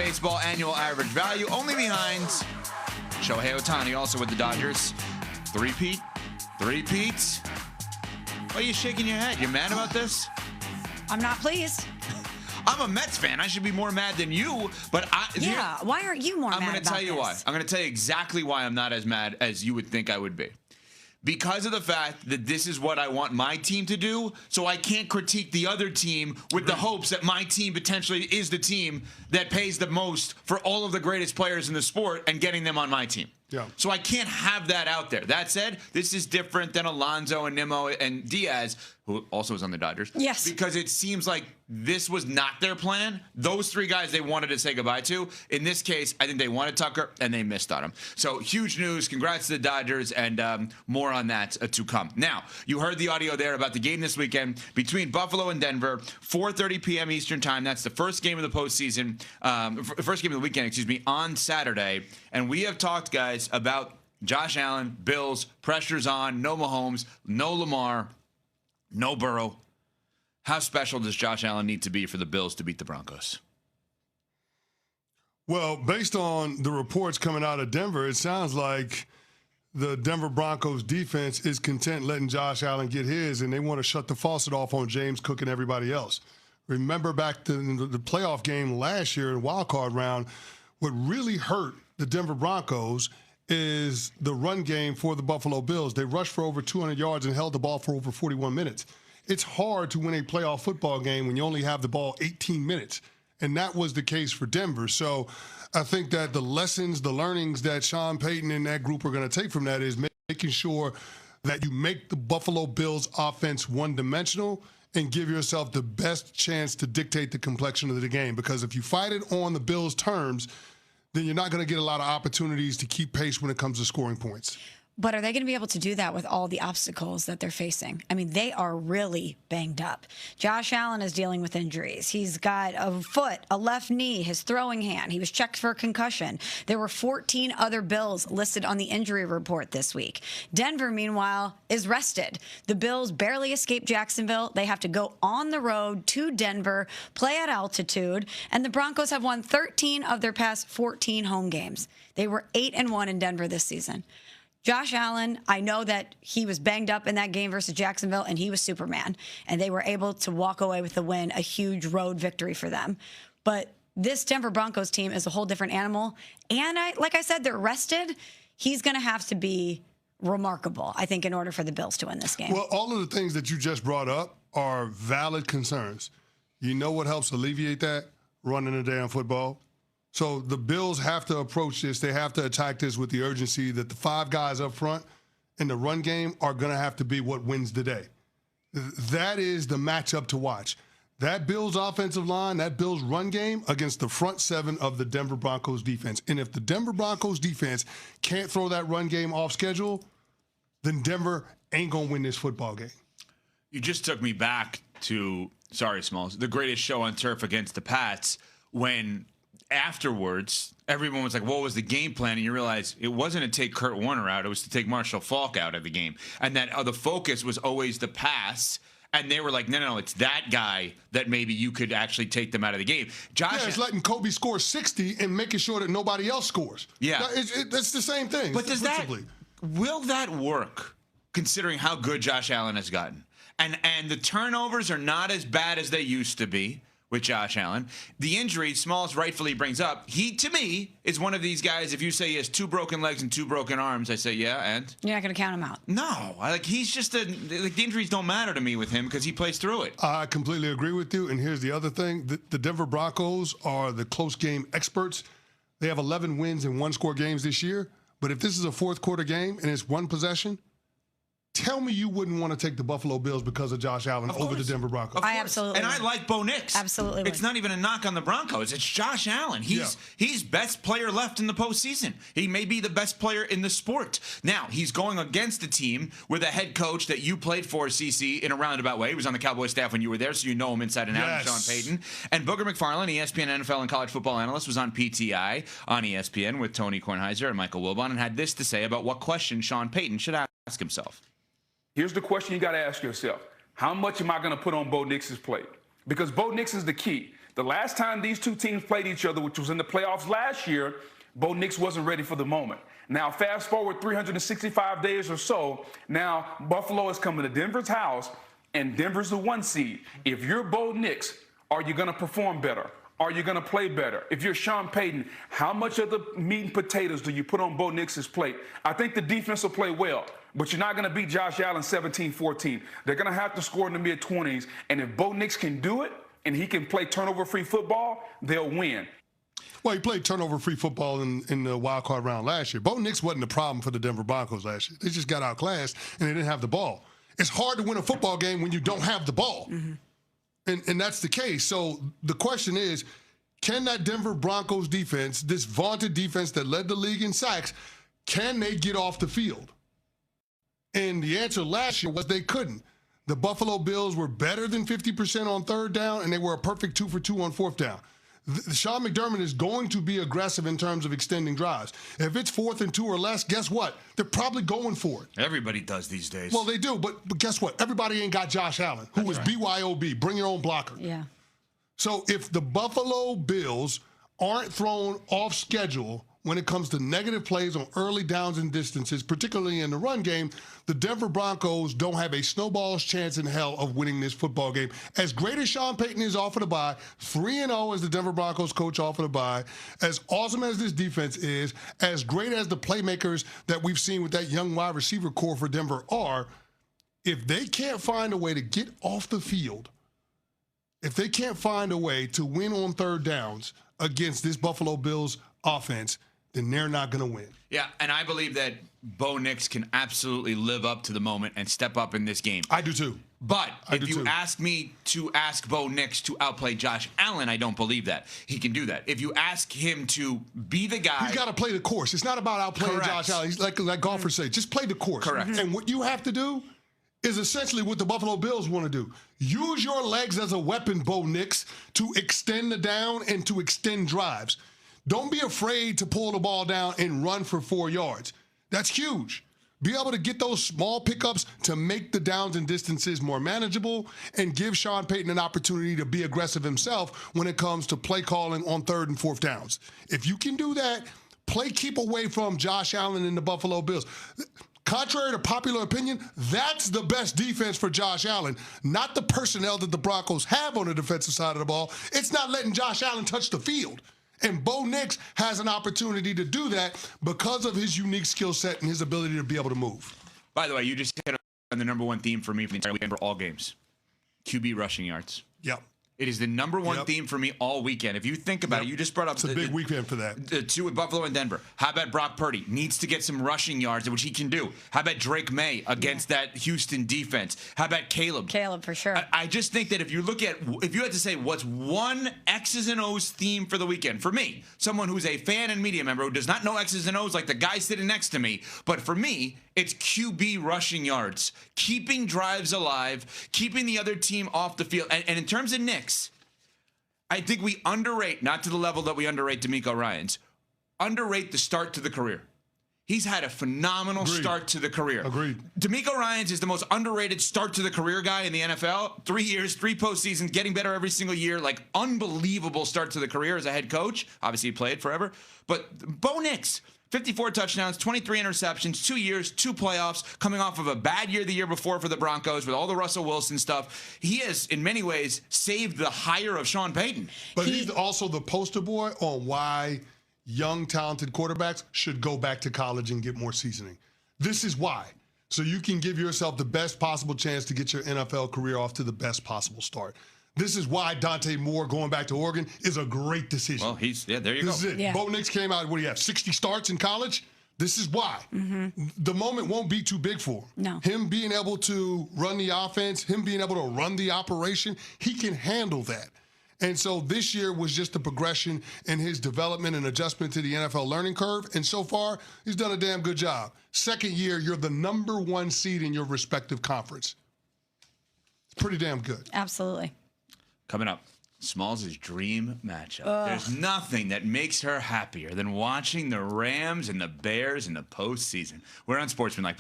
baseball annual average value, only behind Shohei Ohtani, also with the Dodgers. Three-peat? Three-peats? Why are you shaking your head? You mad about this? I'm not pleased. I'm a Mets fan. I should be more mad than you, but why aren't you more mad about this? I'm going to tell you why. I'm going to tell you exactly why I'm not as mad as you would think I would be. Because of the fact that this is what I want my team to do, so I can't critique the other team with the hopes that my team potentially is the team that pays the most for all of the greatest players in the sport and getting them on my team. Yeah. So I can't have that out there. That said, this is different than Alonso and Nimmo and Diaz, who also was on the Dodgers. Yes. Because it seems like this was not their plan. Those three guys they wanted to say goodbye to. In this case, I think they wanted Tucker, and they missed on him. So huge news. Congrats to the Dodgers, and more on that to come. Now, you heard the audio there about the game this weekend between Buffalo and Denver, 4:30 p.m. Eastern time. That's the first game of the postseason, first game of the weekend, on Saturday. And we have talked, guys, about Josh Allen, Bills, pressure's on, no Mahomes, no Lamar, no Burrow. How special does Josh Allen need to be for the Bills to beat the Broncos? Well, based on the reports coming out of Denver, it sounds like the Denver Broncos defense is content letting Josh Allen get his, and they want to shut the faucet off on James Cook and everybody else. Remember back to the playoff game last year in wild card round, what really hurt the Denver Broncos is the run game for the Buffalo Bills. They rushed for over 200 yards and held the ball for over 41 minutes. It's hard to win a playoff football game when you only have the ball 18 minutes, and that was the case for Denver. So I think that the lessons, the learnings that Sean Payton and that group are going to take from that is making sure that you make the Buffalo Bills offense one-dimensional and give yourself the best chance to dictate the complexion of the game. Because if you fight it on the Bills' terms, then you're not going to get a lot of opportunities to keep pace when it comes to scoring points. But are they going to be able to do that with all the obstacles that they're facing? I mean, they are really banged up. Josh Allen is dealing with injuries. He's got a foot, a left knee, his throwing hand. He was checked for a concussion. There were 14 other Bills listed on the injury report this week. Denver, meanwhile, is rested. The Bills barely escaped Jacksonville. They have to go on the road to Denver, play at altitude, and the Broncos have won 13 of their past 14 home games. They were 8-1 in Denver this season. Josh Allen, I know that he was banged up in that game versus Jacksonville, and he was Superman, and they were able to walk away with the win, a huge road victory for them. But this Denver Broncos team is a whole different animal, and like I said, they're rested. He's going to have to be remarkable, I think, in order for the Bills to win this game. Well, all of the things that you just brought up are valid concerns. You know what helps alleviate that? Running a damn football. So the Bills have to approach this. They have to attack this with the urgency that the five guys up front in the run game are going to have to be what wins the day. That is the matchup to watch. That Bills offensive line, that Bills run game against the front seven of the Denver Broncos defense. And if the Denver Broncos defense can't throw that run game off schedule, then Denver ain't going to win this football game. You just took me back to, sorry, Smalls, the greatest show on turf against the Pats when afterwards, everyone was like, what was the game plan? And you realize it wasn't to take Kurt Warner out. It was to take Marshall Faulk out of the game. And that the focus was always the pass. And they were like, no, it's that guy that maybe you could actually take them out of the game. Josh, it's letting Kobe score 60 and making sure that nobody else scores. Yeah. That's the same thing. But will that work, considering how good Josh Allen has gotten? And the turnovers are not as bad as they used to be with Josh Allen. The injury, Smalls rightfully brings up, he, to me, is one of these guys, if you say he has 2 broken legs and 2 broken arms, I say, yeah, and? You're not going to count him out. No. He's just the injuries don't matter to me with him because he plays through it. I completely agree with you. And here's the other thing. The Denver Broncos are the close game experts. They have 11 wins in one-score games this year. But if this is a fourth-quarter game and it's one possession, tell me you wouldn't want to take the Buffalo Bills because of Josh Allen over the Denver Broncos. I absolutely And would. I like Bo Nix. Absolutely It's not even a knock on the Broncos. It's Josh Allen. He's best player left in the postseason. He may be the best player in the sport. Now, he's going against a team with a head coach that you played for, CC, in a roundabout way. He was on the Cowboys staff when you were there, so you know him inside and out, Sean Payton. And Booger McFarland, ESPN NFL and college football analyst, was on PTI on ESPN with Tony Kornheiser and Michael Wilbon and had this to say about what question Sean Payton should ask himself. Here's the question you got to ask yourself. How much am I going to put on Bo Nix's plate? Because Bo Nix is the key. The last time these two teams played each other, which was in the playoffs last year, Bo Nix wasn't ready for the moment. Now, fast forward 365 days or so, now Buffalo is coming to Denver's house, and Denver's the 1 seed. If you're Bo Nix, are you going to perform better? Are you going to play better? If you're Sean Payton, how much of the meat and potatoes do you put on Bo Nix's plate? I think the defense will play well, but you're not going to beat Josh Allen 17-14. They're going to have to score in the mid-20s, and if Bo Nix can do it and he can play turnover-free football, they'll win. Well, he played turnover-free football in the wild card round last year. Bo Nix wasn't the problem for the Denver Broncos last year. They just got outclassed, and they didn't have the ball. It's hard to win a football game when you don't have the ball. Mm-hmm. And that's the case. So the question is, can that Denver Broncos defense, this vaunted defense that led the league in sacks, can they get off the field? And the answer last year was they couldn't. The Buffalo Bills were better than 50% on third down, and they were a perfect 2 for 2 on fourth down. Sean McDermott is going to be aggressive in terms of extending drives. If it's 4th and 2 or less, guess what? They're probably going for it. Everybody does these days. Well, they do, but guess what? Everybody ain't got Josh Allen, who was BYOB, bring your own blocker. Yeah. So if the Buffalo Bills aren't thrown off schedule when it comes to negative plays on early downs and distances, particularly in the run game, the Denver Broncos don't have a snowball's chance in hell of winning this football game. As great as Sean Payton is off of the bye, 3-0 as the Denver Broncos coach off of the bye, as awesome as this defense is, as great as the playmakers that we've seen with that young wide receiver core for Denver are, if they can't find a way to get off the field, if they can't find a way to win on third downs against this Buffalo Bills offense, then they're not going to win. Yeah, and I believe that Bo Nix can absolutely live up to the moment and step up in this game. I do too. But if you ask me to ask Bo Nix to outplay Josh Allen, I don't believe that. He can do that. If you ask him to be the guy... He's got to play the course. It's not about outplaying Josh Allen. He's like golfers say, just play the course. Correct. And what you have to do is essentially what the Buffalo Bills want to do. Use your legs as a weapon, Bo Nix, to extend the down and to extend drives. Don't be afraid to pull the ball down and run for 4 yards. That's huge. Be able to get those small pickups to make the downs and distances more manageable and give Sean Payton an opportunity to be aggressive himself when it comes to play calling on 3rd and 4th downs. If you can do that, keep away from Josh Allen and the Buffalo Bills. Contrary to popular opinion, that's the best defense for Josh Allen, not the personnel that the Broncos have on the defensive side of the ball. It's not letting Josh Allen touch the field. And Bo Nix has an opportunity to do that because of his unique skill set and his ability to be able to move. By the way, you just hit on the number one theme for me for the entire weekend for all games. QB rushing yards. Yep. It is the number one theme for me all weekend. If you think about it, you just brought up... It's a big weekend for that. The two with Buffalo and Denver. How about Brock Purdy? Needs to get some rushing yards, which he can do. How about Drake May against that Houston defense? How about Caleb? Caleb, for sure. I just think that if you had to say what's one X's and O's theme for the weekend, for me, someone who's a fan and media member who does not know X's and O's like the guy sitting next to me, but for me, it's QB rushing yards. Keeping drives alive, keeping the other team off the field. And in terms of Knicks... I think we underrate, not to the level that we underrate DeMeco Ryans, underrate the start to the career. He's had a phenomenal start to the career. Agreed. DeMeco Ryans is the most underrated start to the career guy in the NFL. 3 years, 3 postseasons, getting better every single year. Like, unbelievable start to the career as a head coach. Obviously, he played forever. But Bo Nix, 54 touchdowns, 23 interceptions, 2 years, 2 playoffs, coming off of a bad year the year before for the Broncos with all the Russell Wilson stuff. He has, in many ways, saved the hire of Sean Payton. But he's also the poster boy on why young, talented quarterbacks should go back to college and get more seasoning. This is why. So you can give yourself the best possible chance to get your NFL career off to the best possible start. This is why Dante Moore going back to Oregon is a great decision. Well, there you go. This is it. Yeah. Bo Nix came out, what do you have, 60 starts in college? This is why. Mm-hmm. The moment won't be too big for him. No. Him being able to run the offense, him being able to run the operation, he can handle that. And so this year was just a progression in his development and adjustment to the NFL learning curve. And so far, he's done a damn good job. Second year, you're the number 1 seed in your respective conference. It's pretty damn good. Absolutely. Coming up, Smalls' dream matchup. There's nothing that makes her happier than watching the Rams and the Bears in the postseason. We're on Sportsmanlike.